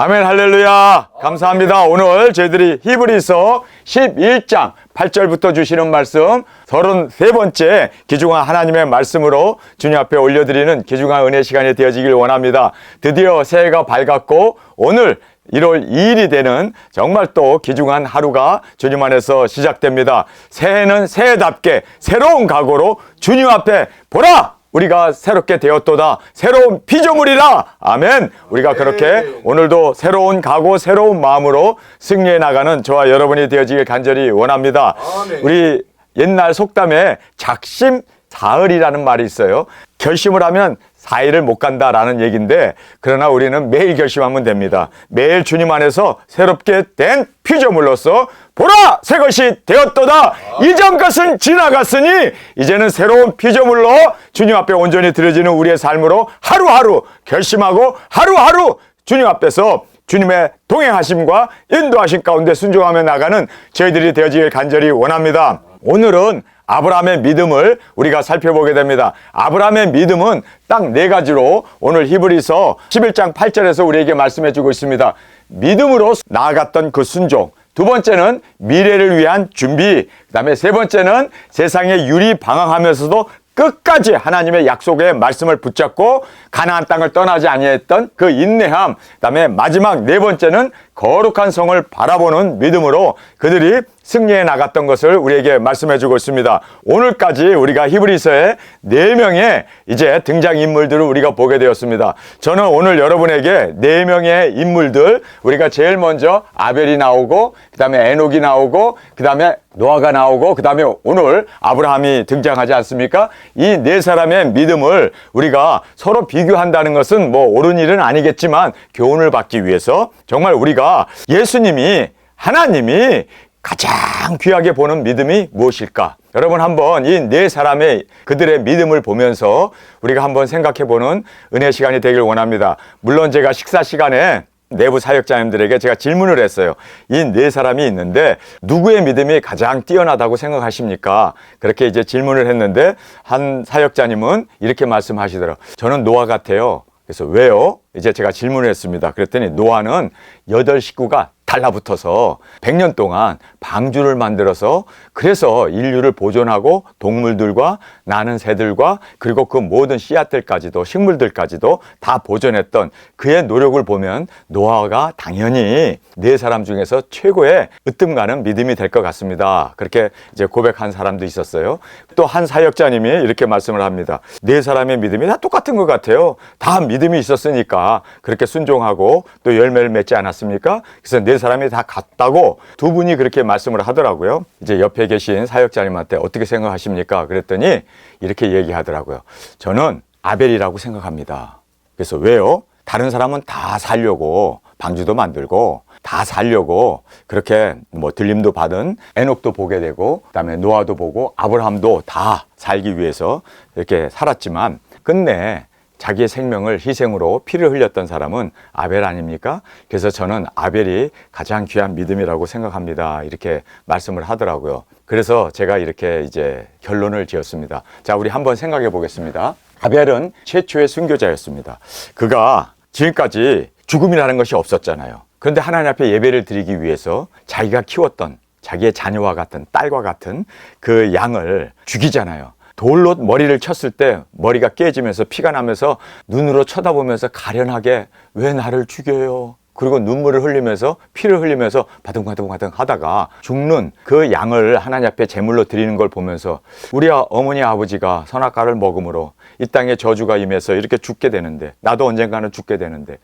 아멘, 할렐루야. 감사합니다. 오늘 저희들이 히브리서 11장 8절부터 주시는 말씀 33번째 귀중한 하나님의 말씀으로 주님 앞에 올려드리는 귀중한 은혜 시간이 되어지길 원합니다. 드디어 새해가 밝았고 오늘 1월 2일이 되는 정말 또 귀중한 하루가 주님 안에서 시작됩니다. 새해는 새해답게 새로운 각오로 주님 앞에 보라! 우리가 새롭게 되었도다. 새로운 피조물이라. 아멘. 우리가 그렇게 오늘도 새로운 각오, 새로운 마음으로 승리해 나가는 저와 여러분이 되어지길 간절히 원합니다. 우리 옛날 속담에 작심 사흘이라는 말이 있어요. 결심을 하면 4일을 못 간다라는 얘기인데, 그러나 우리는 매일 결심하면 됩니다. 매일 주님 안에서 새롭게 된 피조물로서 보라! 새 것이 되었도다. 이전 것은 지나갔으니 이제는 새로운 피조물로 주님 앞에 온전히 드려지는 우리의 삶으로 하루하루 결심하고 하루하루 주님 앞에서 주님의 동행하심과 인도하심 가운데 순종하며 나가는 저희들이 되어지길 간절히 원합니다. 오늘은 아브라함의 믿음을 우리가 살펴보게 됩니다. 아브라함의 믿음은 딱 4가지로 오늘 히브리서 11장 8절에서 우리에게 말씀해 주고 있습니다. 믿음으로 나아갔던 그 순종, 두 번째는 미래를 위한 준비, 그 다음에 세 번째는 세상의 유리 방황하면서도 끝까지 하나님의 약속의 말씀을 붙잡고 가나안 땅을 떠나지 아니했던 그 인내함, 그 다음에 마지막 4번째는 거룩한 성을 바라보는 믿음으로 그들이 승리해 나갔던 것을 우리에게 말씀해 주고 있습니다. 오늘까지 우리가 히브리서의 4명의 이제 등장인물들을 우리가 보게 되었습니다. 저는 오늘 여러분에게 4명의 인물들, 우리가 제일 먼저 아벨이 나오고, 그 다음에 에녹이 나오고, 그 다음에 노아가 나오고, 그 다음에 오늘 아브라함이 등장하지 않습니까? 이 4사람의 믿음을 우리가 서로 비교한다는 것은 뭐 옳은 일은 아니겠지만 교훈을 받기 위해서 정말 우리가 예수님이, 하나님이 가장 귀하게 보는 믿음이 무엇일까? 여러분 한번 이 4사람의 그들의 믿음을 보면서 우리가 한번 생각해보는 은혜 시간이 되길 원합니다. 물론 제가 식사 시간에 내부 사역자님들에게 제가 질문을 했어요. 이 4사람이 있는데 누구의 믿음이 가장 뛰어나다고 생각하십니까? 그렇게 이제 질문을 했는데 한 사역자님은 이렇게 말씀하시더라고요. 저는 노아 같아요. 그래서 왜요? 이제 제가 질문을 했습니다. 그랬더니 노아는 8 식구가 달라붙어서 100년 동안 방주를 만들어서 그래서 인류를 보존하고 동물들과 나는 새들과 그리고 그 모든 씨앗들까지도 식물들까지도 다 보존했던 그의 노력을 보면 노아가 당연히 4사람 중에서 최고의 으뜸가는 믿음이 될 것 같습니다. 그렇게 이제 고백한 사람도 있었어요. 또 한 사역자님이 이렇게 말씀을 합니다. 4사람의 믿음이 다 똑같은 것 같아요. 다 믿음이 있었으니까 그렇게 순종하고 또 열매를 맺지 않았습니까? 그래서 4사람이 다 같다고 두 분이 그렇게 말씀을 하더라고요. 이제 옆에 계신 사역자님한테 어떻게 생각하십니까? 그랬더니 이렇게 얘기하더라고요. 저는 아벨이라고 생각합니다. 그래서 왜요? 다른 사람은 다 살려고 방주도 만들고 다 살려고 그렇게 뭐 들림도 받은 에녹도 보게 되고 그다음에 노아도 보고 아브라함도 다 살기 위해서 이렇게 살았지만 끝내 자기의 생명을 희생으로 피를 흘렸던 사람은 아벨 아닙니까? 그래서 저는 아벨이 가장 귀한 믿음이라고 생각합니다. 이렇게 말씀을 하더라고요. 그래서 제가 이렇게 이제 결론을 지었습니다. 자, 우리 한번 생각해 보겠습니다. 아벨은 최초의 순교자였습니다. 그가 지금까지 죽음이라는 것이 없었잖아요. 그런데 하나님 앞에 예배를 드리기 위해서 자기가 키웠던 자기의 자녀와 같은 딸과 같은 그 양을 죽이잖아요. 돌로 머리를 쳤을 때 머리가 깨지면서 피가 나면서 눈으로 쳐다보면서 가련하게 왜 나를 죽여요? 그리고 눈물을 흘리면서 피를 흘리면서 바둥바둥바둥 하다가 죽는 그 양을 하나님 앞에 제물로 드리는 걸 보면서 우리 어머니 아버지가 선악과를 먹음으로 이 땅에 저주가 임해서 이렇게 죽게 되는데 나도 언젠가는 죽게 되는데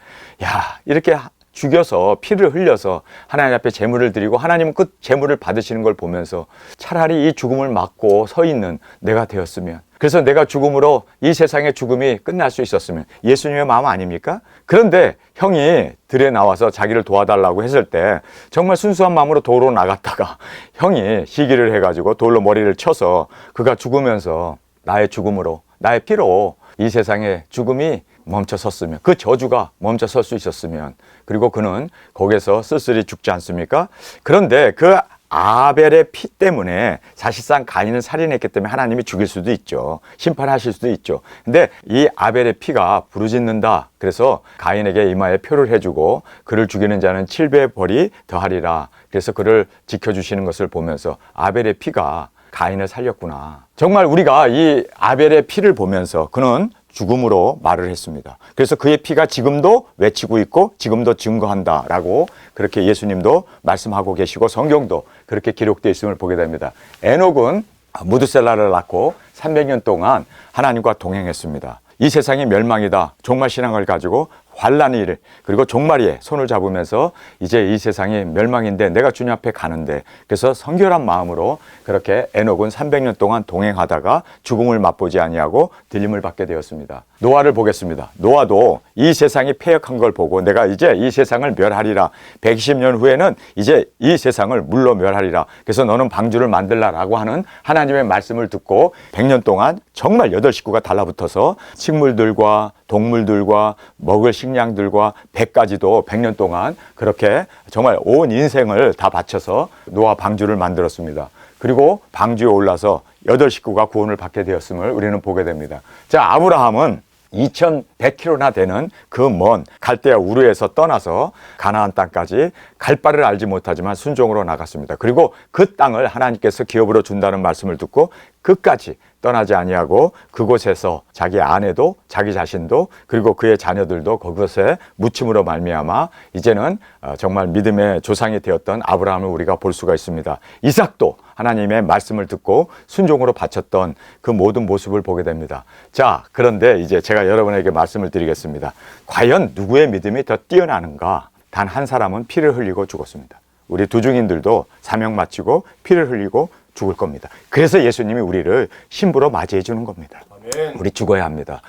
야 이렇게 죽여서 피를 흘려서 하나님 앞에 제물을 드리고 하나님은 그 제물을 받으시는 걸 보면서 차라리 이 죽음을 막고 서 있는 내가 되었으면, 그래서 내가 죽음으로 이 세상의 죽음이 끝날 수 있었으면 예수님의 마음 아닙니까? 그런데 형이 들에 나와서 자기를 도와달라고 했을 때 정말 순수한 마음으로 도로 나갔다가 형이 시기를 해가지고 돌로 머리를 쳐서 그가 죽으면서 나의 죽음으로 나의 피로 이 세상의 죽음이 멈춰 섰으면, 그 저주가 멈춰 설 수 있었으면, 그리고 그는 거기서 쓸쓸히 죽지 않습니까? 그런데 그 아벨의 피 때문에 사실상 가인을 살인했기 때문에 하나님이 죽일 수도 있죠. 심판하실 수도 있죠. 근데 이 아벨의 피가 부르짖는다. 그래서 가인에게 이마에 표를 해주고 그를 죽이는 자는 7배의 벌이 더하리라. 그래서 그를 지켜주시는 것을 보면서 아벨의 피가 가인을 살렸구나. 정말 우리가 이 아벨의 피를 보면서 그는 죽음으로 말을 했습니다. 그래서 그의 피가 지금도 외치고 있고 지금도 증거한다라고 그렇게 예수님도 말씀하고 계시고 성경도 그렇게 기록되어 있음을 보게 됩니다. 에녹은 무드셀라를 낳고 300년 동안 하나님과 동행했습니다. 이 세상이 멸망이다. 종말 신앙을 가지고 환난의 일 그리고 종말이에 손을 잡으면서 이제 이 세상이 멸망인데 내가 주님 앞에 가는데 그래서 성결한 마음으로 그렇게 에녹은 300년 동안 동행하다가 죽음을 맛보지 아니하고 들림을 받게 되었습니다. 노아를 보겠습니다. 노아도 이 세상이 패역한 걸 보고 내가 이제 이 세상을 멸하리라. 120년 후에는 이제 이 세상을 물로 멸하리라. 그래서 너는 방주를 만들라라고 하는 하나님의 말씀을 듣고 100년 동안 정말 8식구가 달라붙어서 식물들과 동물들과 먹을 식량들과 배까지도 100년 동안 그렇게 정말 온 인생을 다 바쳐서 노아 방주를 만들었습니다. 그리고 방주에 올라서 8식구가 구원을 받게 되었음을 우리는 보게 됩니다. 자, 아브라함은 2100km나 되는 그 먼 갈대아 우르에서 떠나서 가나안 땅까지 갈 바를 알지 못하지만 순종으로 나갔습니다. 그리고 그 땅을 하나님께서 기업으로 준다는 말씀을 듣고 끝까지 떠나지 아니하고 그곳에서 자기 아내도 자기 자신도 그리고 그의 자녀들도 그곳에 묻힘으로 말미암아 이제는 정말 믿음의 조상이 되었던 아브라함을 우리가 볼 수가 있습니다. 이삭도 하나님의 말씀을 듣고 순종으로 바쳤던 그 모든 모습을 보게 됩니다. 자, 그런데 이제 제가 여러분에게 말씀을 드리겠습니다. 과연 누구의 믿음이 더 뛰어나는가? 단 한 사람은 피를 흘리고 죽었습니다. 우리 두중인들도 사명 마치고 피를 흘리고 죽을 겁니다. 그래서 예수님이 우리를 신부로 맞이해 주는 겁니다. 아멘. 우리 죽어야 합니다.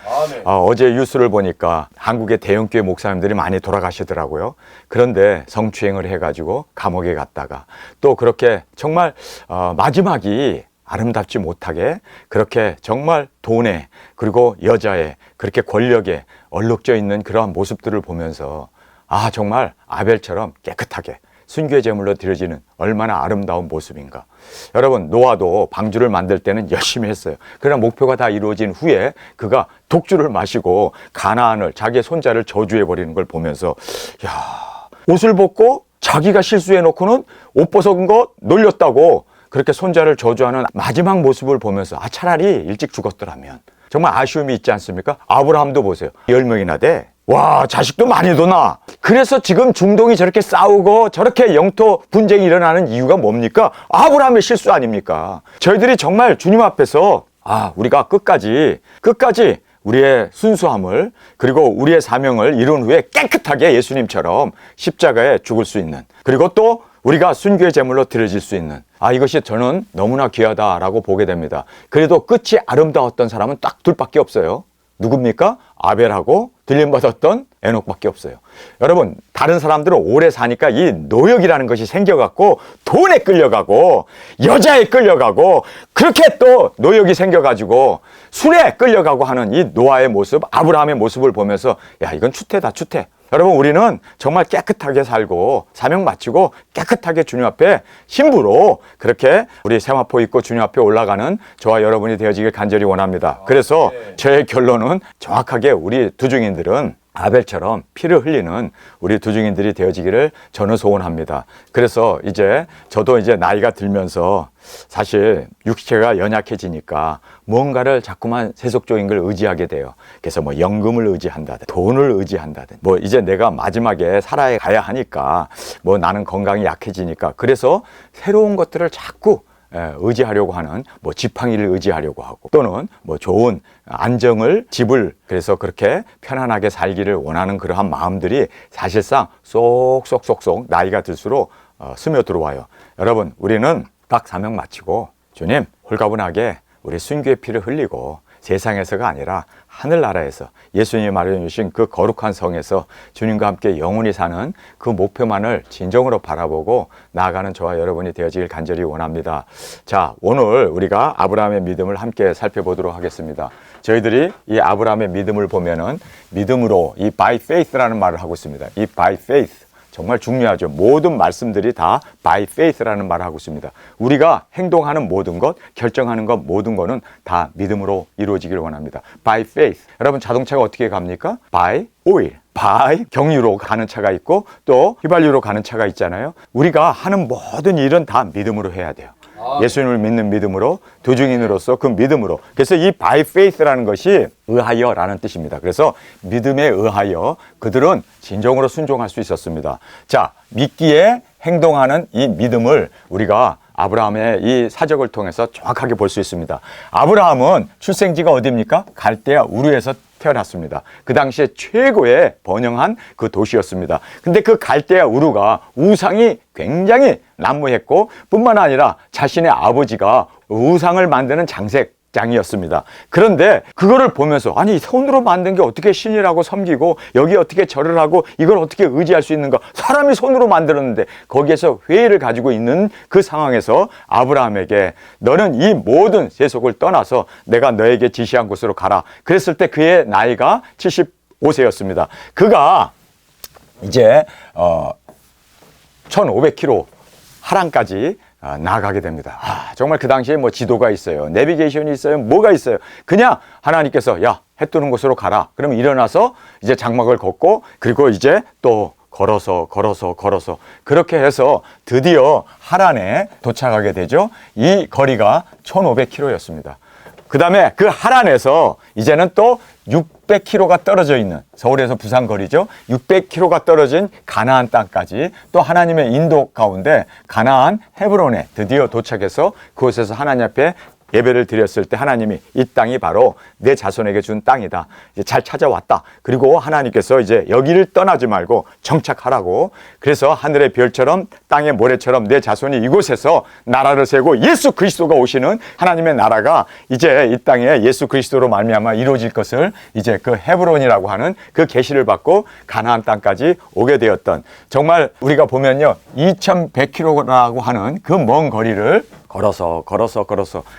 어제 뉴스를 보니까 한국의 대형교회 목사님들이 많이 돌아가시더라고요. 그런데 성추행을 해가지고 감옥에 갔다가 또 그렇게 정말 마지막이 아름답지 못하게 그렇게 정말 돈에 그리고 여자에 그렇게 권력에 얼룩져 있는 그러한 모습들을 보면서 아, 정말 아벨처럼 깨끗하게 순교의 제물로 드려지는 얼마나 아름다운 모습인가. 여러분, 노아도 방주를 만들 때는 열심히 했어요. 그러나 목표가 다 이루어진 후에 그가 독주를 마시고 가나안을 자기의 손자를 저주해버리는 걸 보면서 야, 옷을 벗고 자기가 실수해놓고는 옷 벗은 거 놀렸다고 그렇게 손자를 저주하는 마지막 모습을 보면서 아, 차라리 일찍 죽었더라면 정말 아쉬움이 있지 않습니까? 아브라함도 보세요. 10명이나 돼. 와, 자식도 많이 둬나. 그래서 지금 중동이 저렇게 싸우고 저렇게 영토 분쟁이 일어나는 이유가 뭡니까? 아브라함의 실수 아닙니까? 저희들이 정말 주님 앞에서 우리가 끝까지 우리의 순수함을 그리고 우리의 사명을 이룬 후에 깨끗하게 예수님처럼 십자가에 죽을 수 있는 그리고 또 우리가 순교의 제물로 드려질 수 있는 이것이 저는 너무나 귀하다라고 보게 됩니다. 그래도 끝이 아름다웠던 사람은 딱 둘밖에 없어요. 누굽니까? 아벨하고 들림받았던 에녹밖에 없어요. 여러분, 다른 사람들은 오래 사니까 이 노역이라는 것이 생겨갖고 돈에 끌려가고 여자에 끌려가고 그렇게 또 노역이 생겨가지고 술에 끌려가고 하는 이 노아의 모습, 아브라함의 모습을 보면서 야, 이건 추태다, 추태. 여러분, 우리는 정말 깨끗하게 살고 사명 마치고 깨끗하게 주님 앞에 신부로 그렇게 우리 세마포 입고 주님 앞에 올라가는 저와 여러분이 되어지길 간절히 원합니다. 그래서 저의 결론은 정확하게 우리 두중인들은 아벨처럼 피를 흘리는 우리 두중인들이 되어지기를 저는 소원합니다. 그래서 저도 이제 나이가 들면서 사실 육체가 연약해지니까 무언가를 자꾸만 세속적인 걸 의지하게 돼요. 그래서 뭐 연금을 의지한다든 돈을 의지한다든 뭐 이제 내가 마지막에 살아야 가야 하니까 뭐 나는 건강이 약해지니까 그래서 새로운 것들을 자꾸 의지하려고 하는 뭐 지팡이를 의지하려고 하고 또는 뭐 좋은 안정을 집을 그래서 그렇게 편안하게 살기를 원하는 그러한 마음들이 사실상 쏙쏙쏙쏙 나이가 들수록 스며들어와요. 여러분, 우리는 딱 사명 마치고 주님 홀가분하게 우리 순교의 피를 흘리고 세상에서가 아니라 하늘나라에서 예수님이 마련해 주신 그 거룩한 성에서 주님과 함께 영원히 사는 그 목표만을 진정으로 바라보고 나아가는 저와 여러분이 되어지길 간절히 원합니다. 자, 오늘 우리가 아브라함의 믿음을 함께 살펴보도록 하겠습니다. 저희들이 이 아브라함의 믿음을 보면은 믿음으로 이 by faith라는 말을 하고 있습니다. 이 by faith 정말 중요하죠. 모든 말씀들이 다 by faith라는 말을 하고 있습니다. 우리가 행동하는 모든 것, 결정하는 것, 모든 것은 다 믿음으로 이루어지기를 원합니다. by faith. 여러분 자동차가 어떻게 갑니까? by oil. by 경유로 가는 차가 있고 또 휘발유로 가는 차가 있잖아요. 우리가 하는 모든 일은 다 믿음으로 해야 돼요. 예수님을 믿는 믿음으로, 도중인으로서 그 믿음으로. 그래서 이 by faith라는 것이 의하여라는 뜻입니다. 그래서 믿음에 의하여 그들은 진정으로 순종할 수 있었습니다. 자, 믿기에 행동하는 이 믿음을 우리가 아브라함의 이 사적을 통해서 정확하게 볼 수 있습니다. 아브라함은 출생지가 어디입니까? 갈대아 우르에서 태어났습니다. 그 당시에 최고의 번영한 그 도시였습니다. 근데 그 갈대아 우르가 우상이 굉장히 난무했고 뿐만 아니라 자신의 아버지가 우상을 만드는 장식장이었습니다. 그런데 그거를 보면서 아니 손으로 만든 게 어떻게 신이라고 섬기고 여기 어떻게 절을 하고 이걸 어떻게 의지할 수 있는가. 사람이 손으로 만들었는데 거기에서 회의를 가지고 있는 그 상황에서 아브라함에게 너는 이 모든 세속을 떠나서 내가 너에게 지시한 곳으로 가라. 그랬을 때 그의 나이가 75세였습니다. 그가 이제 1500km 하란까지 나아가게 됩니다. 정말 그 당시에 뭐 지도가 있어요. 내비게이션이 있어요. 뭐가 있어요. 그냥 하나님께서 야, 해 뜨는 곳으로 가라. 그러면 일어나서 이제 장막을 걷고 그리고 이제 또 걸어서 그렇게 해서 드디어 하란에 도착하게 되죠. 이 거리가 1500km였습니다. 그 다음에 그 하란에서 이제는 또 600km가 떨어져 있는 서울에서 부산 거리죠. 600km가 떨어진 가나안 땅까지 또 하나님의 인도 가운데 가나안 헤브론에 드디어 도착해서 그곳에서 하나님 앞에 예배를 드렸을 때 하나님이 이 땅이 바로 내 자손에게 준 땅이다. 이제 잘 찾아왔다. 그리고 하나님께서 이제 여기를 떠나지 말고 정착하라고. 그래서 하늘의 별처럼 땅의 모래처럼 내 자손이 이곳에서 나라를 세우고 예수 그리스도가 오시는 하나님의 나라가 이제 이 땅에 예수 그리스도로 말미암아 이루어질 것을 이제 그 헤브론이라고 하는 그 계시를 받고 가나안 땅까지 오게 되었던 정말 우리가 보면요 2100km라고 하는 그 먼 거리를 걸어서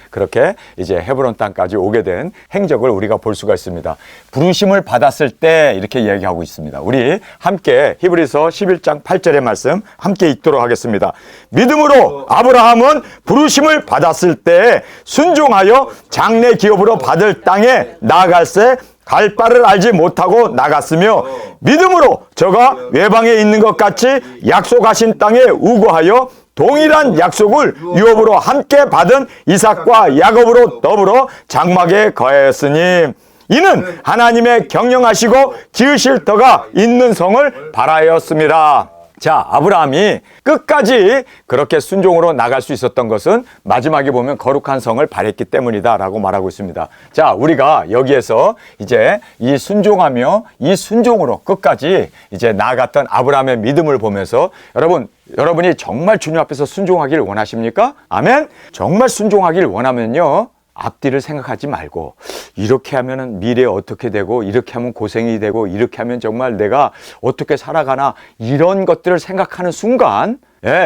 그렇게 이제 헤브론 땅까지 오게 된 행적을 우리가 볼 수가 있습니다. 부르심을 받았을 때 이렇게 이야기하고 있습니다. 우리 함께 히브리서 11장 8절의 말씀 함께 읽도록 하겠습니다. 믿음으로 아브라함은 부르심을 받았을 때 순종하여 장래 기업으로 받을 땅에 나아갈새 갈 바를 알지 못하고 나갔으며 믿음으로 저가 외방에 있는 것 같이 약속하신 땅에 우거하여 동일한 약속을 유업으로 함께 받은 이삭과 야곱으로 더불어 장막에 거하였으니 이는 하나님의 경영하시고 지으실 터가 있는 성을 바라였습니다. 자, 아브라함이 끝까지 그렇게 순종으로 나갈 수 있었던 것은 마지막에 보면 거룩한 성을 바랬기 때문이다 라고 말하고 있습니다. 자, 우리가 여기에서 이제 이 순종하며 이 순종으로 끝까지 이제 나아갔던 아브라함의 믿음을 보면서 여러분이 정말 주님 앞에서 순종하기를 원하십니까? 아멘? 정말 순종하기를 원하면요. 앞뒤를 생각하지 말고 이렇게 하면은 미래에 어떻게 되고 이렇게 하면 고생이 되고 이렇게 하면 정말 내가 어떻게 살아가나 이런 것들을 생각하는 순간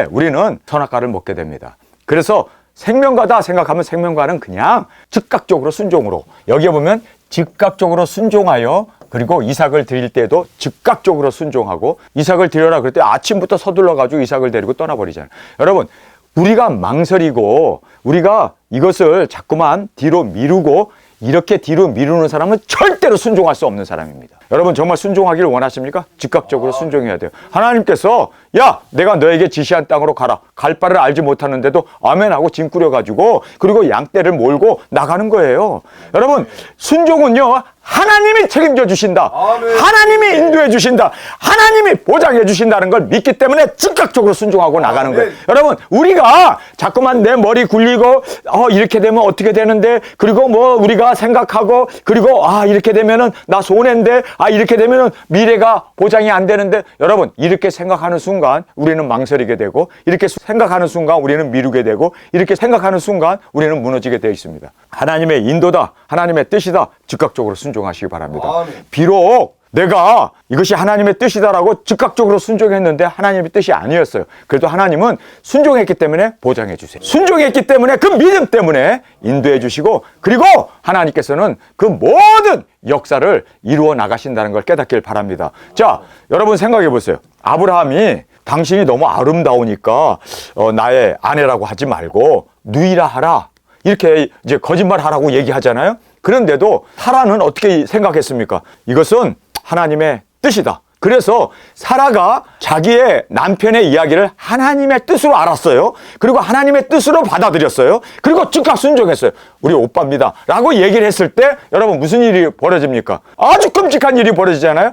우리는 선악과를 먹게 됩니다. 그래서 생명과다 생각하면 생명과는 그냥 즉각적으로 순종으로 여기에 보면 즉각적으로 순종하여 그리고 이삭을 드릴 때도 즉각적으로 순종하고 이삭을 드려라 그럴 때 아침부터 서둘러 가지고 이삭을 데리고 떠나버리잖아요. 여러분 우리가 망설이고 우리가 이것을 자꾸만 뒤로 미루고 이렇게 뒤로 미루는 사람은 절대로 순종할 수 없는 사람입니다. 여러분 정말 순종하기를 원하십니까? 즉각적으로 순종해야 돼요. 하나님께서 야 내가 너에게 지시한 땅으로 가라. 갈 바를 알지 못하는데도 아멘 하고 짐 꾸려가지고 그리고 양떼를 몰고 나가는 거예요. 여러분 순종은요 하나님이 책임져 주신다. 아멘. 하나님이 인도해 주신다. 하나님이 보장해 주신다는 걸 믿기 때문에 즉각적으로 순종하고 나가는 거예요. 여러분 우리가 자꾸만 내 머리 굴리고 이렇게 되면 어떻게 되는데 그리고 뭐 우리가 생각하고 그리고 이렇게 되면은 나 손해인데 이렇게 되면은 미래가 보장이 안 되는데 여러분 이렇게 생각하는 순간 우리는 망설이게 되고 이렇게 생각하는 순간 우리는 미루게 되고 이렇게 생각하는 순간 우리는 무너지게 되어 있습니다. 하나님의 인도다. 하나님의 뜻이다. 즉각적으로 순종하시기 바랍니다. 비록 내가 이것이 하나님의 뜻이다라고 즉각적으로 순종했는데 하나님의 뜻이 아니었어요. 그래도 하나님은 순종했기 때문에 보장해 주세요. 순종했기 때문에 그 믿음 때문에 인도해 주시고, 그리고 하나님께서는 그 모든 역사를 이루어 나가신다는 걸 깨닫길 바랍니다. 자, 여러분 생각해 보세요. 아브라함이 당신이 너무 아름다우니까 나의 아내라고 하지 말고 누이라 하라, 이렇게 이제 거짓말하라고 얘기하잖아요. 그런데도 사라는 어떻게 생각했습니까? 이것은 하나님의 뜻이다. 그래서 사라가 자기의 남편의 이야기를 하나님의 뜻으로 알았어요. 그리고 하나님의 뜻으로 받아들였어요. 그리고 즉각 순종했어요. 우리 오빠입니다 라고 얘기를 했을 때 여러분 무슨 일이 벌어집니까? 아주 끔찍한 일이 벌어지잖아요.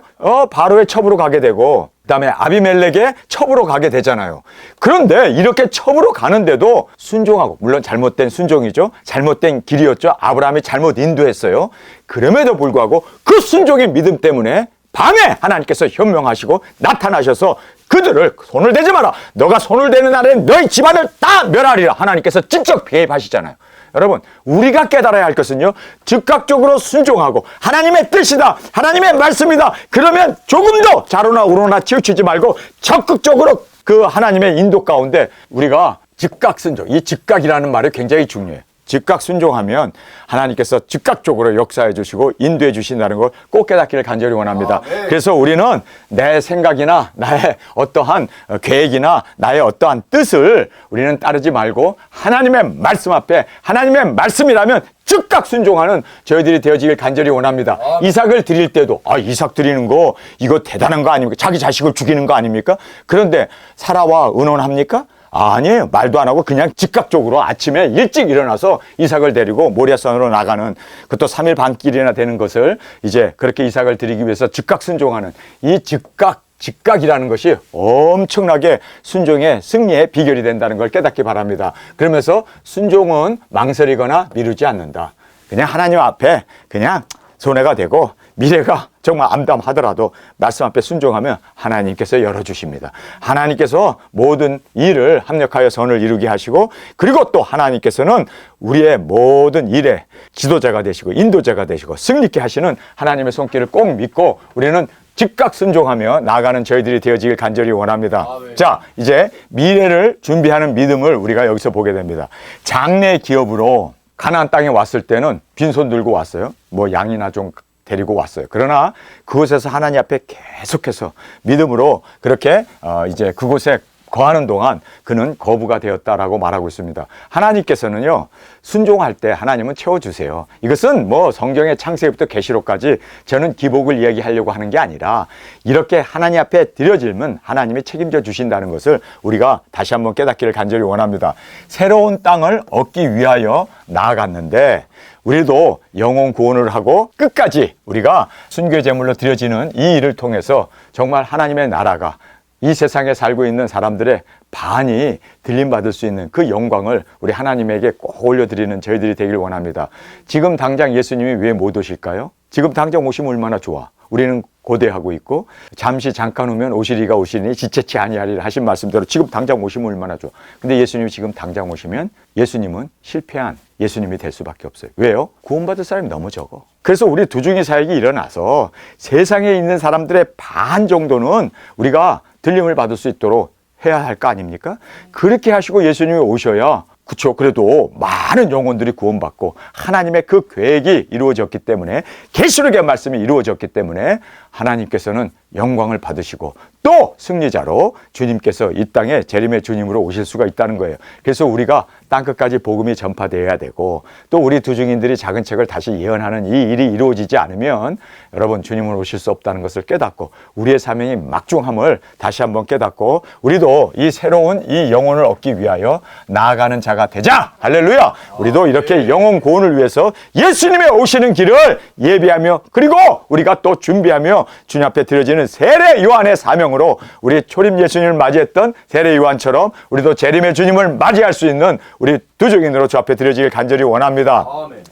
바로의 첩으로 가게 되고, 그 다음에 아비멜렉의 첩으로 가게 되잖아요. 그런데 이렇게 첩으로 가는데도 순종하고, 물론 잘못된 순종이죠. 잘못된 길이었죠. 아브라함이 잘못 인도했어요. 그럼에도 불구하고 그 순종의 믿음 때문에 밤에 하나님께서 현명하시고 나타나셔서 그들을 손을 대지 마라. 너가 손을 대는 날에는 너희 집안을 다 멸하리라. 하나님께서 직접 개입하시잖아요. 여러분, 우리가 깨달아야 할 것은요, 즉각적으로 순종하고 하나님의 뜻이다, 하나님의 말씀이다, 그러면 조금도 좌로나 우로나 치우치지 말고 적극적으로 그 하나님의 인도 가운데 우리가 즉각 순종, 이 즉각이라는 말이 굉장히 중요해요. 즉각 순종하면 하나님께서 즉각적으로 역사해 주시고 인도해 주신다는 걸 꼭 깨닫기를 간절히 원합니다. 네. 그래서 우리는 내 생각이나 나의 어떠한 계획이나 나의 어떠한 뜻을 우리는 따르지 말고 하나님의 말씀 앞에, 하나님의 말씀이라면 즉각 순종하는 저희들이 되어지길 간절히 원합니다. 이삭을 드릴 때도 이삭 드리는 거 이거 대단한 거 아닙니까? 자기 자식을 죽이는 거 아닙니까? 그런데 사라와 의논합니까? 아니에요. 말도 안 하고 그냥 즉각적으로 아침에 일찍 일어나서 이삭을 데리고 모리아산으로 나가는, 그것도 3일 반길이나 되는 것을 이제 그렇게 이삭을 드리기 위해서 즉각 순종하는 이 즉각이라는 것이 엄청나게 순종의 승리의 비결이 된다는 걸 깨닫기 바랍니다. 그러면서 순종은 망설이거나 미루지 않는다. 그냥 하나님 앞에 그냥 손해가 되고 미래가 정말 암담하더라도 말씀 앞에 순종하면 하나님께서 열어주십니다. 하나님께서 모든 일을 합력하여 선을 이루게 하시고, 그리고 또 하나님께서는 우리의 모든 일에 지도자가 되시고 인도자가 되시고 승리케 하시는 하나님의 손길을 꼭 믿고 우리는 즉각 순종하며 나아가는 저희들이 되어지길 간절히 원합니다. 자, 이제 미래를 준비하는 믿음을 우리가 여기서 보게 됩니다. 장래 기업으로 가나안 땅에 왔을 때는 빈손 들고 왔어요. 뭐 양이나 좀 데리고 왔어요. 그러나 그곳에서 하나님 앞에 계속해서 믿음으로 그렇게 이제 그곳에 거하는 동안 그는 거부가 되었다라고 말하고 있습니다. 하나님께서는요, 순종할 때 하나님은 채워주세요. 이것은 뭐 성경의 창세기부터 계시록까지 저는 기복을 이야기하려고 하는 게 아니라 이렇게 하나님 앞에 드려지면 하나님이 책임져 주신다는 것을 우리가 다시 한번 깨닫기를 간절히 원합니다. 새로운 땅을 얻기 위하여 나아갔는데 우리도 영혼 구원을 하고 끝까지 우리가 순교 제물로 드려지는 이 일을 통해서 정말 하나님의 나라가 이 세상에 살고 있는 사람들의 반이 들림받을 수 있는 그 영광을 우리 하나님에게 꼭 올려드리는 저희들이 되길 원합니다. 지금 당장 예수님이 왜 못 오실까요? 지금 당장 오시면 얼마나 좋아. 우리는 고대하고 있고 잠깐 후면 오시리가 오시니 지체치 아니하리라 하신 말씀대로 지금 당장 오시면 얼마나 좋아. 근데 예수님이 지금 당장 오시면 예수님은 실패한 예수님이 될 수밖에 없어요. 왜요? 구원받을 사람이 너무 적어. 그래서 우리 두중이 사역이 일어나서 세상에 있는 사람들의 반 정도는 우리가 들림을 받을 수 있도록 해야 할 거 아닙니까? 그렇게 하시고 예수님이 오셔야, 그렇죠, 그래도 많은 영혼들이 구원받고 하나님의 그 계획이 이루어졌기 때문에, 계시록의 말씀이 이루어졌기 때문에 하나님께서는 영광을 받으시고 또 승리자로 주님께서 이 땅에 재림의 주님으로 오실 수가 있다는 거예요. 그래서 우리가 땅끝까지 복음이 전파되어야 되고, 또 우리 두중인들이 작은 책을 다시 예언하는 이 일이 이루어지지 않으면 여러분 주님은 오실 수 없다는 것을 깨닫고 우리의 사명이 막중함을 다시 한번 깨닫고 우리도 이 새로운 이 영혼을 얻기 위하여 나아가는 자가 되자. 할렐루야. 우리도 이렇게 영혼 구원을 위해서 예수님의 오시는 길을 예비하며, 그리고 우리가 또 준비하며 주님 앞에 드려지는 세례 요한의 사명으로 우리 초림 예수님을 맞이했던 세례 요한처럼 우리도 재림의 주님을 맞이할 수 있는 우리 두중인으로 주 앞에 드려지길 간절히 원합니다. 아멘.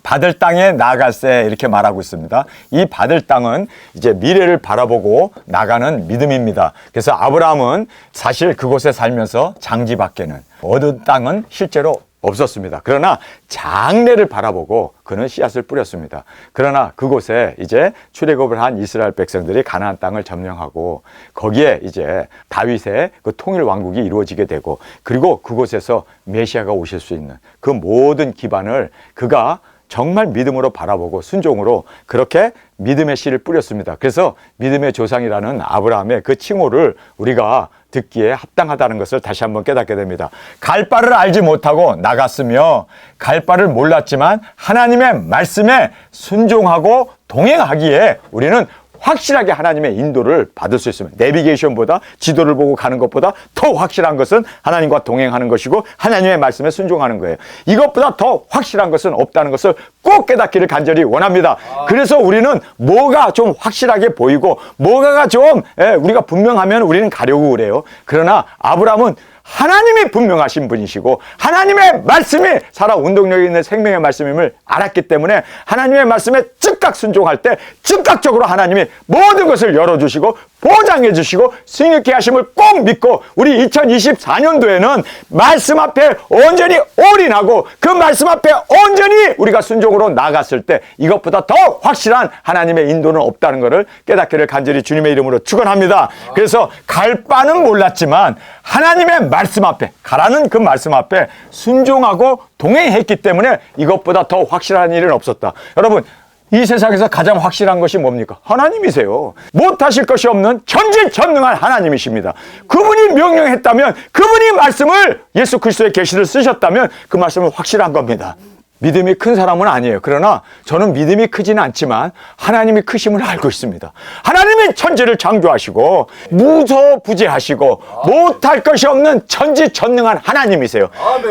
받을 땅에 나아갈세 이렇게 말하고 있습니다. 이 받을 땅은 이제 미래를 바라보고 나가는 믿음입니다. 그래서 아브라함은 사실 그곳에 살면서 장지밖에는 얻은 땅은 실제로 없었습니다. 그러나 장래를 바라보고 그는 씨앗을 뿌렸습니다. 그러나 그곳에 이제 출애굽을 한 이스라엘 백성들이 가나안 땅을 점령하고 거기에 이제 다윗의 그 통일 왕국이 이루어지게 되고 그리고 그곳에서 메시아가 오실 수 있는 그 모든 기반을 그가 정말 믿음으로 바라보고 순종으로 그렇게 믿음의 씨를 뿌렸습니다. 그래서 믿음의 조상이라는 아브라함의 그 칭호를 우리가 듣기에 합당하다는 것을 다시 한번 깨닫게 됩니다. 갈 바를 알지 못하고 나갔으며 갈 바를 몰랐지만 하나님의 말씀에 순종하고 동행하기에 우리는 확실하게 하나님의 인도를 받을 수 있습니다. 내비게이션보다 지도를 보고 가는 것보다 더 확실한 것은 하나님과 동행하는 것이고 하나님의 말씀에 순종하는 거예요. 이것보다 더 확실한 것은 없다는 것을 꼭 깨닫기를 간절히 원합니다. 그래서 우리는 뭐가 좀 확실하게 보이고 뭐가가 좀 우리가 분명하면 우리는 가려고 그래요. 그러나 아브라함은 하나님이 분명하신 분이시고 하나님의 말씀이 살아 운동력이 있는 생명의 말씀임을 알았기 때문에 하나님의 말씀에 즉각 순종할 때 즉각적으로 하나님이 모든 것을 열어주시고 보장해 주시고 승리케 하심을 꼭 믿고 우리 2024년도에는 말씀 앞에 온전히 올인하고 그 말씀 앞에 온전히 우리가 순종으로 나갔을 때 이것보다 더 확실한 하나님의 인도는 없다는 것을 깨닫기를 간절히 주님의 이름으로 축원합니다. 그래서 갈 바는 몰랐지만 하나님의 말씀 앞에 가라는 그 말씀 앞에 순종하고 동행했기 때문에 이것보다 더 확실한 일은 없었다. 여러분 이 세상에서 가장 확실한 것이 뭡니까? 하나님이세요. 못하실 것이 없는 전지전능한 하나님이십니다. 그분이 명령했다면 그분이 말씀을 예수 그리스도의 계시를 쓰셨다면 그 말씀은 확실한 겁니다. 믿음이 큰 사람은 아니에요. 그러나 저는 믿음이 크지는 않지만 하나님이 크심을 알고 있습니다. 하나님이 천지를 창조하시고 무소부재하시고 못할 것이 없는 전지전능한 하나님이세요.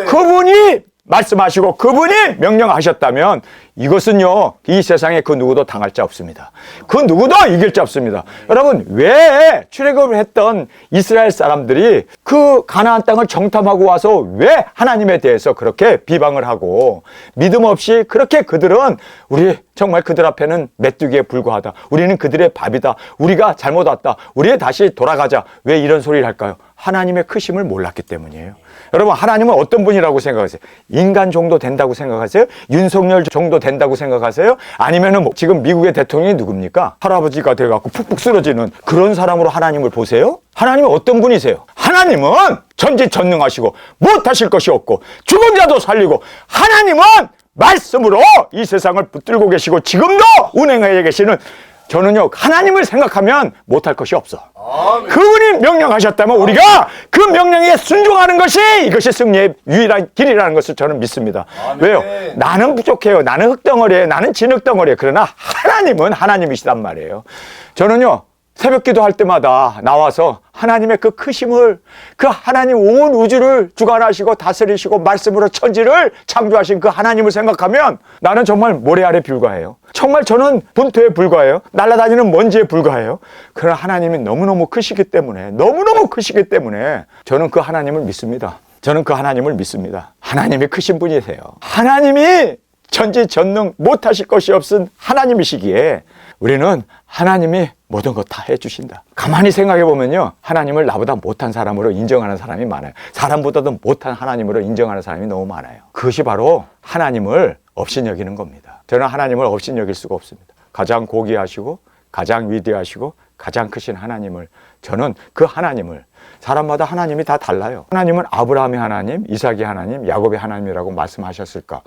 그분이 말씀하시고 그분이 명령하셨다면 이것은요 이 세상에 그 누구도 당할 자 없습니다. 그 누구도 이길 자 없습니다. 여러분 왜 출애굽을 했던 이스라엘 사람들이 그 가나안 땅을 정탐하고 와서 왜 하나님에 대해서 그렇게 비방을 하고 믿음 없이 그렇게 그들은 우리 정말 그들 앞에는 메뚜기에 불과하다. 우리는 그들의 밥이다. 우리가 잘못 왔다. 우리 다시 돌아가자. 왜 이런 소리를 할까요? 하나님의 크심을 몰랐기 때문이에요. 여러분 하나님은 어떤 분이라고 생각하세요? 인간 정도 된다고 생각하세요? 윤석열 정도 된다고 생각하세요? 아니면은 지금 미국의 대통령이 누굽니까? 할아버지가 돼갖고 푹푹 쓰러지는 그런 사람으로 하나님을 보세요? 하나님은 어떤 분이세요? 하나님은 전지전능하시고 못하실 것이 없고 죽은 자도 살리고 하나님은 말씀으로 이 세상을 붙들고 계시고 지금도 운행하여 계시는 저는요 하나님을 생각하면 못할 것이 없어. 그분이 명령하셨다면 우리가 그 명령에 순종하는 것이 이것이 승리의 유일한 길이라는 것을 저는 믿습니다. 왜요? 나는 부족해요. 나는 흙덩어리예요. 나는 진흙덩어리예요. 그러나 하나님은 하나님이시단 말이에요. 저는요 새벽 기도할 때마다 나와서 하나님의 그 크심을 그 하나님 온 우주를 주관하시고 다스리시고 말씀으로 천지를 창조하신 그 하나님을 생각하면 나는 정말 모래 아래 불과해요. 정말 저는 분토에 불과해요. 날아다니는 먼지에 불과해요. 그러나 하나님이 너무너무 크시기 때문에 저는 그 하나님을 믿습니다. 저는 그 하나님을 믿습니다. 하나님이 크신 분이세요. 하나님이 전지전능 못하실 것이 없은 하나님이시기에 우리는 하나님이 모든 것 다 해주신다. 가만히 생각해 보면요 하나님을 나보다 못한 사람으로 인정하는 사람이 많아요. 사람보다도 못한 하나님으로 인정하는 사람이 너무 많아요. 그것이 바로 하나님을 업신여기는 겁니다. 저는 하나님을 업신여길 수가 없습니다. 가장 고귀하시고 가장 위대하시고 가장 크신 하나님을 저는 그 하나님을 사람마다 하나님이 다 달라요. 하나님은 아브라함의 하나님, 이삭의 하나님, 야곱의 하나님이라고 말씀하셨을까?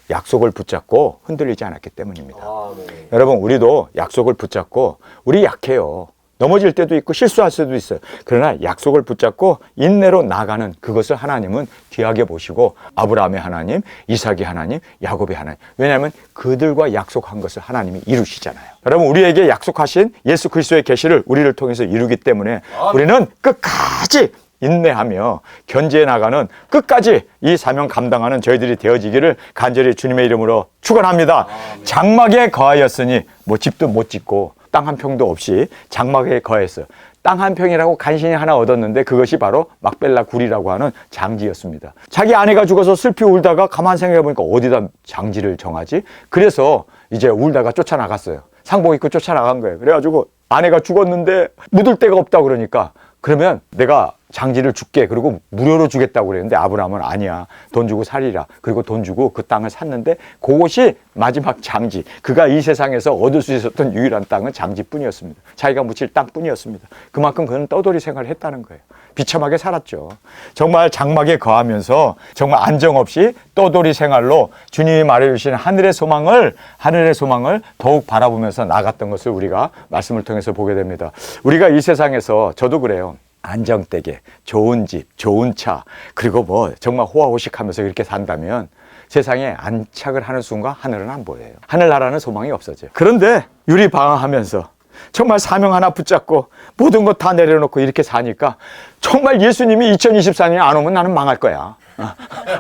약속을 붙잡고 흔들리지 않았기 때문입니다. 네. 여러분 우리도 약속을 붙잡고 우리 약해요. 넘어질 때도 있고 실수할 수도 있어요. 그러나 약속을 붙잡고 인내로 나가는 그것을 하나님은 귀하게 보시고 아브라함의 하나님, 이삭의 하나님, 야곱의 하나님. 왜냐하면 그들과 약속한 것을 하나님이 이루시잖아요. 여러분 우리에게 약속하신 예수 그리스도의 계시를 우리를 통해서 이루기 때문에 우리는 끝까지 인내하며 견지해 나가는 끝까지 이 사명 감당하는 저희들이 되어지기를 간절히 주님의 이름으로 축원합니다. 장막에 거하였으니 뭐 집도 못 짓고 땅 한 평도 없이 장막에 거했어요. 땅 한 평이라고 간신히 하나 얻었는데 그것이 바로 막벨라 굴이라고 하는 장지였습니다. 자기 아내가 죽어서 슬피 울다가 가만 생각해 보니까 어디다 장지를 정하지? 그래서 이제 울다가 쫓아나갔어요. 상복 입고 쫓아나간 거예요. 그래가지고 아내가 죽었는데 묻을 데가 없다 그러니까 그러면 내가 장지를 줄게. 그리고 무료로 주겠다고 그랬는데 아브라함은 아니야. 돈 주고 살리라. 그리고 돈 주고 그 땅을 샀는데 그것이 마지막 장지. 그가 이 세상에서 얻을 수 있었던 유일한 땅은 장지뿐이었습니다. 자기가 묻힐 땅뿐이었습니다. 그만큼 그는 떠돌이 생활을 했다는 거예요. 비참하게 살았죠. 정말 장막에 거하면서 정말 안정 없이 떠돌이 생활로 주님이 말해주신 하늘의 소망을 더욱 바라보면서 나갔던 것을 우리가 말씀을 통해서 보게 됩니다. 우리가 이 세상에서 저도 그래요. 안정되게 좋은 집, 좋은 차, 그리고 뭐 정말 호화호식하면서 이렇게 산다면 세상에 안착을 하는 순간 하늘은 안 보여요. 하늘나라는 소망이 없어져요. 그런데 유리방황하면서 정말 사명 하나 붙잡고 모든 것 다 내려놓고 이렇게 사니까 정말 예수님이 2024년에 안 오면 나는 망할 거야.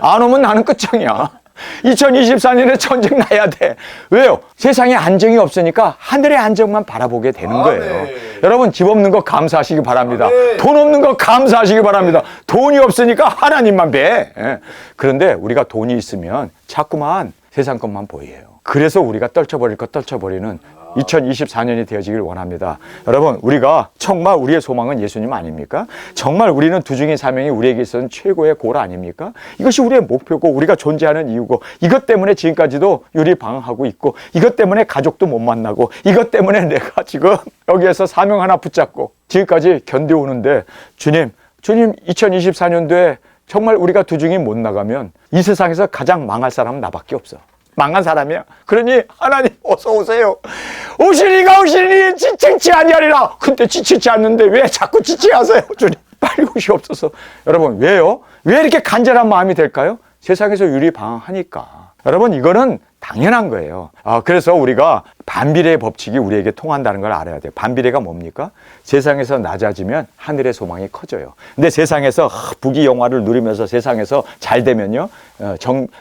안 오면 나는 끝장이야. 2024년에 전쟁 나야 돼. 왜요? 세상에 안정이 없으니까 하늘의 안정만 바라보게 되는 거예요. 여러분, 집 없는 거 감사하시기 바랍니다. 돈 없는 거 감사하시기 바랍니다. 돈이 없으니까 하나님만 배. 그런데 우리가 돈이 있으면 자꾸만 세상 것만 보여요. 그래서 우리가 떨쳐버릴 거 떨쳐버리는 2024년이 되어지길 원합니다. 여러분, 우리가 정말 우리의 소망은 예수님 아닙니까? 정말 우리는 두중의 사명이 우리에게 있어서는 최고의 골 아닙니까? 이것이 우리의 목표고 우리가 존재하는 이유고 이것 때문에 지금까지도 유리방황하고 있고 이것 때문에 가족도 못 만나고 이것 때문에 내가 지금 여기에서 사명 하나 붙잡고 지금까지 견뎌오는데 주님 2024년도에 정말 우리가 두중이 못 나가면 이 세상에서 가장 망할 사람은 나밖에 없어. 망한 사람이야. 그러니 하나님 어서 오세요. 오시리가 지치지 아니하리라. 근데 지치지 않는데 왜 자꾸 지치게 하세요? 주님 빨리 오시옵소서. 여러분 왜요? 왜 이렇게 간절한 마음이 될까요? 세상에서 유리방황하니까. 여러분 이거는 당연한 거예요. 그래서 우리가 반비례의 법칙이 우리에게 통한다는 걸 알아야 돼요. 반비례가 뭡니까? 세상에서 낮아지면 하늘의 소망이 커져요. 근데 세상에서 부귀영화를 누리면서 세상에서 잘 되면요,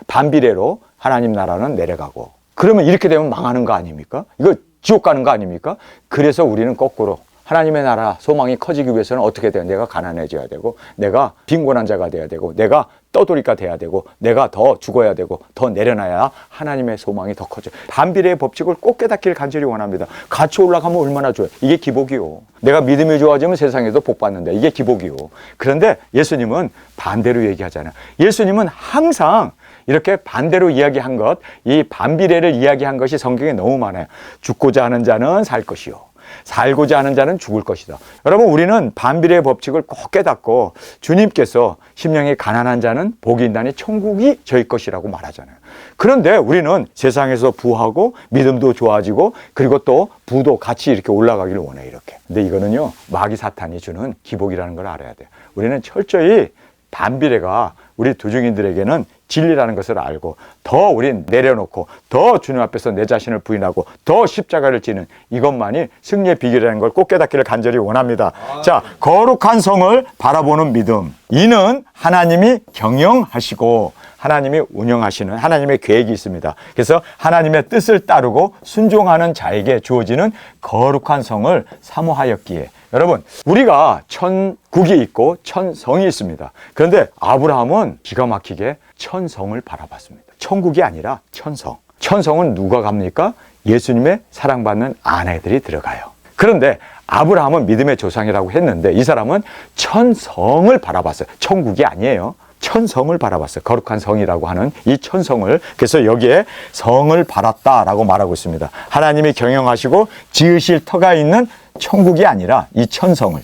반비례로 하나님 나라는 내려가고. 그러면 이렇게 되면 망하는 거 아닙니까? 이거 지옥 가는 거 아닙니까? 그래서 우리는 거꾸로 하나님의 나라 소망이 커지기 위해서는 어떻게 돼요? 내가 가난해져야 되고, 내가 빈곤한 자가 돼야 되고, 내가 떠돌이가 돼야 되고, 내가 더 죽어야 되고, 더 내려놔야 하나님의 소망이 더 커져요. 반비례의 법칙을 꼭 깨닫기를 간절히 원합니다. 같이 올라가면 얼마나 좋아요. 이게 기복이요. 내가 믿음이 좋아지면 세상에도 복 받는다. 이게 기복이요. 그런데 예수님은 반대로 얘기하잖아요. 예수님은 항상 이렇게 반대로 이야기한 것, 이 반비례를 이야기한 것이 성경에 너무 많아요. 죽고자 하는 자는 살 것이요, 살고자 하는 자는 죽을 것이다. 여러분 우리는 반비례의 법칙을 꼭 깨닫고 주님께서 심령이 가난한 자는 복이 있나니 천국이 저희 것이라고 말하잖아요. 그런데 우리는 세상에서 부하고 믿음도 좋아지고 그리고 또 부도 같이 이렇게 올라가기를 원해요. 이렇게. 근데 이거는요 마귀 사탄이 주는 기복이라는 걸 알아야 돼요. 우리는 철저히 반비례가 우리 두중인들에게는 진리라는 것을 알고 더 우린 내려놓고 더 주님 앞에서 내 자신을 부인하고 더 십자가를 지는 이것만이 승리의 비결이라는 걸 꼭 깨닫기를 간절히 원합니다. 자, 거룩한 성을 바라보는 믿음. 이는 하나님이 경영하시고 하나님이 운영하시는 하나님의 계획이 있습니다. 그래서 하나님의 뜻을 따르고 순종하는 자에게 주어지는 거룩한 성을 사모하였기에. 여러분 우리가 천국이 있고 천성이 있습니다. 그런데 아브라함은 기가 막히게 천성을 바라봤습니다. 천국이 아니라 천성. 천성은 누가 갑니까? 예수님의 사랑받는 아내들이 들어가요. 그런데 아브라함은 믿음의 조상이라고 했는데 이 사람은 천성을 바라봤어요. 천국이 아니에요. 천성을 바라봤어요. 거룩한 성이라고 하는 이 천성을. 그래서 여기에 성을 바랐다라고 말하고 있습니다. 하나님이 경영하시고 지으실 터가 있는 천국이 아니라 이 천성.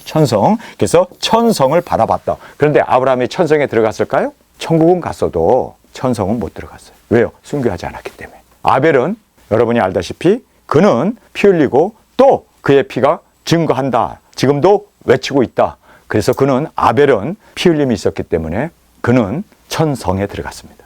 그래서 천성을 바라봤다. 그런데 아브라함이 천성에 들어갔을까요? 천국은 갔어도 천성은 못 들어갔어요. 왜요? 순교하지 않았기 때문에. 아벨은 여러분이 알다시피 그는 피 흘리고 또 그의 피가 증거한다. 지금도 외치고 있다. 그래서 그는 아벨은 피 흘림이 있었기 때문에 그는 천성에 들어갔습니다.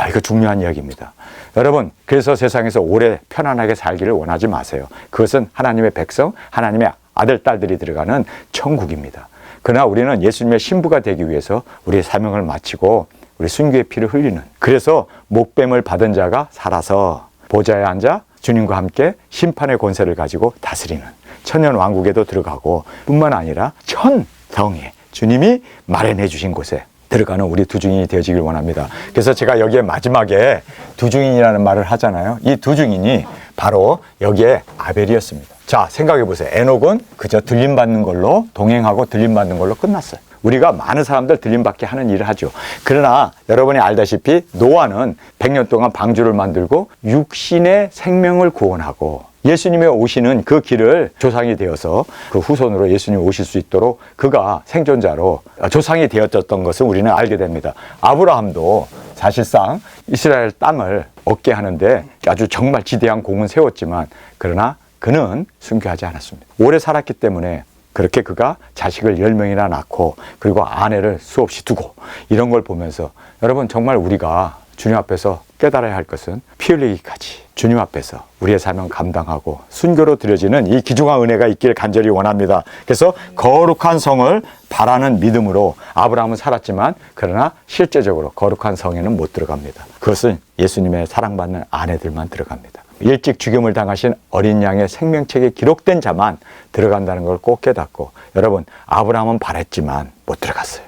이거 중요한 이야기입니다. 여러분, 그래서 세상에서 오래 편안하게 살기를 원하지 마세요. 그것은 하나님의 백성, 하나님의 아들, 딸들이 들어가는 천국입니다. 그러나 우리는 예수님의 신부가 되기 위해서 우리의 사명을 마치고 우리 순교의 피를 흘리는, 그래서 목뱀을 받은 자가 살아서 보좌에 앉아 주님과 함께 심판의 권세를 가지고 다스리는 천년 왕국에도 들어가고 뿐만 아니라 천성에 주님이 마련해 주신 곳에 들어가는 우리 두중인이 되어지길 원합니다. 그래서 제가 여기에 마지막에 두중인이라는 말을 하잖아요. 이 두중인이 바로 여기에 아벨이었습니다. 자, 생각해 보세요. 에녹은 그저 들림받는 걸로, 동행하고 들림받는 걸로 끝났어요. 우리가 많은 사람들 들림받게 하는 일을 하죠. 그러나 여러분이 알다시피 노아는 100년 동안 방주를 만들고 육신의 생명을 구원하고 예수님의 오시는 그 길을 조상이 되어서 그 후손으로 예수님이 오실 수 있도록 그가 생존자로 조상이 되었던 것을 우리는 알게 됩니다. 아브라함도 사실상 이스라엘 땅을 얻게 하는데 아주 정말 지대한 공은 세웠지만 그러나 그는 순교하지 않았습니다. 오래 살았기 때문에 그렇게 그가 자식을 10명이나 낳고 그리고 아내를 수없이 두고 이런 걸 보면서 여러분 정말 우리가 주님 앞에서 깨달아야 할 것은 피 흘리기까지 주님 앞에서 우리의 삶을 감당하고 순교로 드려지는 이 귀중한 은혜가 있길 간절히 원합니다. 그래서 거룩한 성을 바라는 믿음으로 아브라함은 살았지만 그러나 실제적으로 거룩한 성에는 못 들어갑니다. 그것은 예수님의 사랑받는 아내들만 들어갑니다. 일찍 죽임을 당하신 어린 양의 생명책에 기록된 자만 들어간다는 걸 꼭 깨닫고 여러분 아브라함은 바랬지만 못 들어갔어요.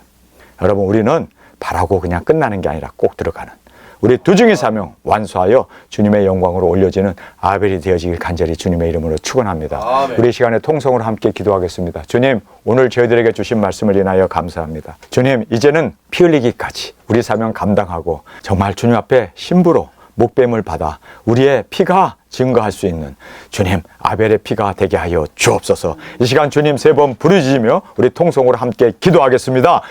여러분 우리는 바라고 그냥 끝나는 게 아니라 꼭 들어가는 우리 두 중의 사명 완수하여 주님의 영광으로 올려지는 아벨이 되어지길 간절히 주님의 이름으로 축원합니다. 아멘. 우리 시간에 통성으로 함께 기도하겠습니다. 주님 오늘 저희들에게 주신 말씀을 인하여 감사합니다. 주님 이제는 피 흘리기까지 우리 사명 감당하고 정말 주님 앞에 신부로 목뱀을 받아 우리의 피가 증거할 수 있는 주님 아벨의 피가 되게 하여 주옵소서. 이 시간 주님 3번 부르짖으며 우리 통성으로 함께 기도하겠습니다.